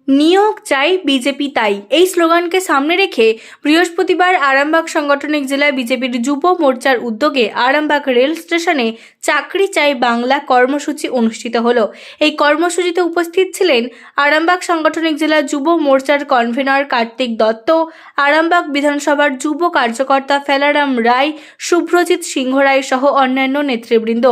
নিয়োগ চাই বিজেপি তাই এই স্লোগানকে সামনে রেখে বৃহস্পতিবার আরামবাগ সাংগঠনিক জেলায় বিজেপির যুব মোর্চার উদ্যোগে আরামবাগ রেল স্টেশনে চাকরি চাই বাংলা কর্মসূচি অনুষ্ঠিত হলো। এই কর্মসূচিতে উপস্থিত ছিলেন আরামবাগ সাংগঠনিক জেলা যুব মোর্চার কনভেনর কার্তিক দত্ত, আরামবাগ বিধানসভার যুব কার্যকর্তা ফেলারাম রায়, শুভ্রজিৎ সিংহ রায় সহ অন্যান্য নেতৃবৃন্দ।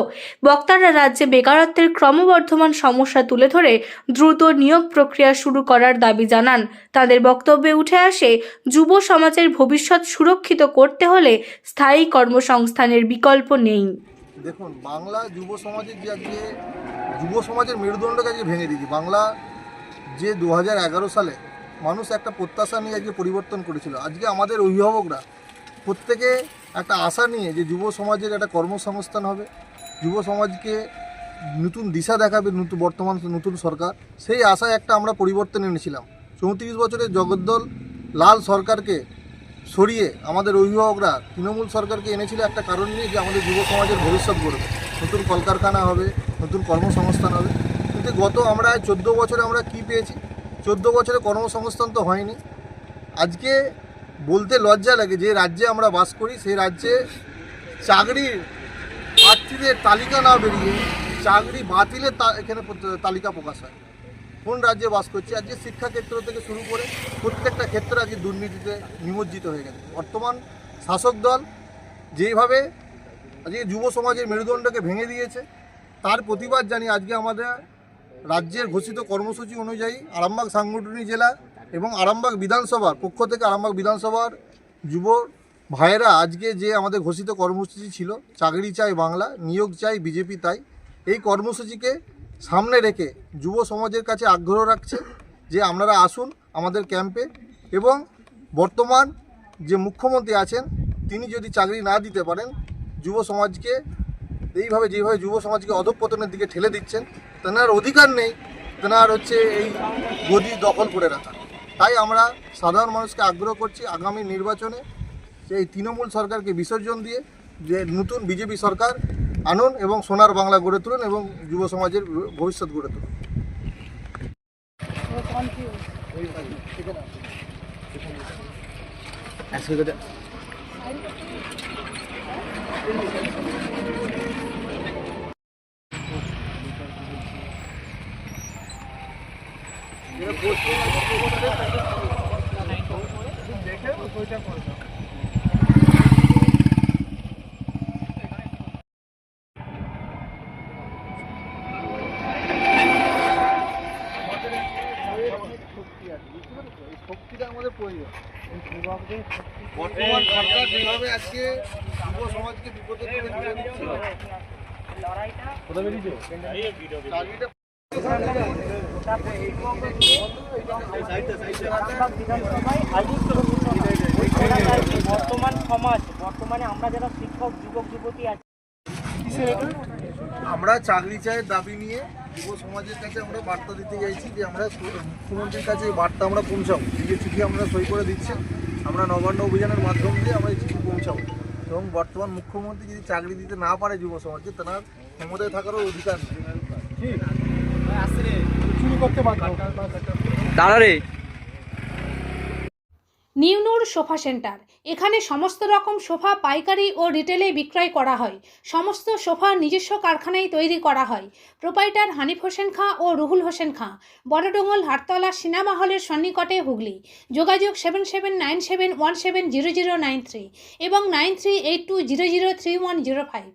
বক্তারা রাজ্যে বেকারত্বের ক্রমবর্ধমান সমস্যা তুলে ধরে দ্রুত নিয়োগ প্রক্রিয়া শুরু করার দাবি জানান। তাদের বক্তব্যে উঠে আসে, যুব সমাজের ভবিষ্যৎ সুরক্ষিত করতে হলে স্থায়ী কর্মসংস্থানের বিকল্প নেই। দেখুন, বাংলা যুব সমাজের যে আজকে যুব সমাজের মেরুদণ্ডকে আজকে ভেঙে দিয়েছে। বাংলা যে 2011 সালে মানুষ একটা প্রত্যাশা নিয়ে আজকে পরিবর্তন করেছিল, আজকে আমাদের অভিভাবকরা প্রত্যেকে একটা আশা নিয়ে যে যুব সমাজের একটা কর্মসংস্থান হবে, যুব সমাজকে নতুন দিশা দেখাবে বর্তমান নতুন সরকার, সেই আশায় একটা আমরা পরিবর্তন এনেছিলাম। 34 বছরের জগদ্দল লাল সরকারকে সরিয়ে আমাদের অভিভাবকরা তৃণমূল সরকারকে এনেছিল একটা কারণ নিয়ে, যে আমাদের যুব সমাজের ভবিষ্যৎ গড়বে, নতুন কলকারখানা হবে, নতুন কর্মসংস্থান হবে। কিন্তু গত আমরা 14 বছরে আমরা কি পেয়েছি? 14 বছরে কর্মসংস্থান তো হয়নি। আজকে বলতে লজ্জা লাগে, যে রাজ্যে আমরা বাস করি সেই রাজ্যে চাকরির প্রার্থীদের তালিকা না বেরিয়ে চাকরি বাতিলের এখানে তালিকা প্রকাশ হয়। কোন রাজ্যে বাস করছি? আজকে শিক্ষাক্ষেত্র থেকে শুরু করে প্রত্যেকটা ক্ষেত্রে আজকে দুর্নীতিতে নিমজ্জিত হয়ে গেছে বর্তমান শাসক দল। যেইভাবে আজকে যুব সমাজের মেরুদণ্ডকে ভেঙে দিয়েছে, তার প্রতিবাদ জানিয়ে আজকে আমাদের রাজ্যের ঘোষিত কর্মসূচি অনুযায়ী আরামবাগ সাংগঠনিক জেলা এবং আরামবাগ বিধানসভার পক্ষ থেকে আরামবাগ বিধানসভার যুব ভাইয়েরা আজকে যে আমাদের ঘোষিত কর্মসূচি ছিল, চাকরি চাই বাংলা, নিয়োগ চাই বিজেপি তাই, এই কর্মসূচিকে সামনে রেখে যুব সমাজের কাছে আগ্রহ রাখছে যে আপনারা আসুন আমাদের ক্যাম্পে। এবং বর্তমান যে মুখ্যমন্ত্রী আছেন, তিনি যদি চাকরি না দিতে পারেন, যুব সমাজকে যেভাবে যুব সমাজকে অধঃপতনের দিকে ঠেলে দিচ্ছেন, তেনার অধিকার নেই তেনার এই গদি দখল করে রাখা। তাই আমরা সাধারণ মানুষকে আগ্রহ করছি, আগামী নির্বাচনে সেই তৃণমূল সরকারকে বিসর্জন দিয়ে যে নতুন বিজেপি সরকার আনুন এবং সোনার বাংলা গড়ে তুলুন এবং যুব সমাজের ভবিষ্যৎ গড়ে তুলুন। শক্তিটা আমাদের প্রয়োজন। বর্তমান সরকার যেভাবে আজকে যুব সমাজকে বিপদের দিকে ঠেলে দিচ্ছে, বর্তমানে আমরা যারা শিক্ষক যুবক যুবতী আছি, আমরা চাকরি চায়ের দাবি নিয়ে যুব সমাজের কাছে আমরা বার্তা দিতে চাইছি যে আমরা মুখ্যমন্ত্রীর কাছে এই বার্তা আমরা পৌঁছাবো। যে চিঠি আমরা সই করে দিচ্ছি, আমরা নবান্ন অভিযানের মাধ্যম দিয়ে আমরা এই চিঠি পৌঁছাবো। এবং বর্তমান মুখ্যমন্ত্রী যদি চাকরি দিতে না পারে যুব সমাজকে, তেনার ক্ষমতায় থাকারও অধিকার নেই। চুরি করতে দাঁড়ারে নিউনুর সোফা সেন্টার, এখানে সমস্ত রকম সোফা পাইকারি ও রিটেলে বিক্রয় করা হয়। সমস্ত সোফা নিজস্ব কারখানায় তৈরি করা হয়। প্রোপাইটার হানিফ হোসেন খাঁ ও রুহুল হোসেন খাঁ, বড়ডোঙ্গল হাটতলা সিনেমা হলের সন্নিকটে, হুগলি। যোগাযোগ 7797170093 এবং 9382003105।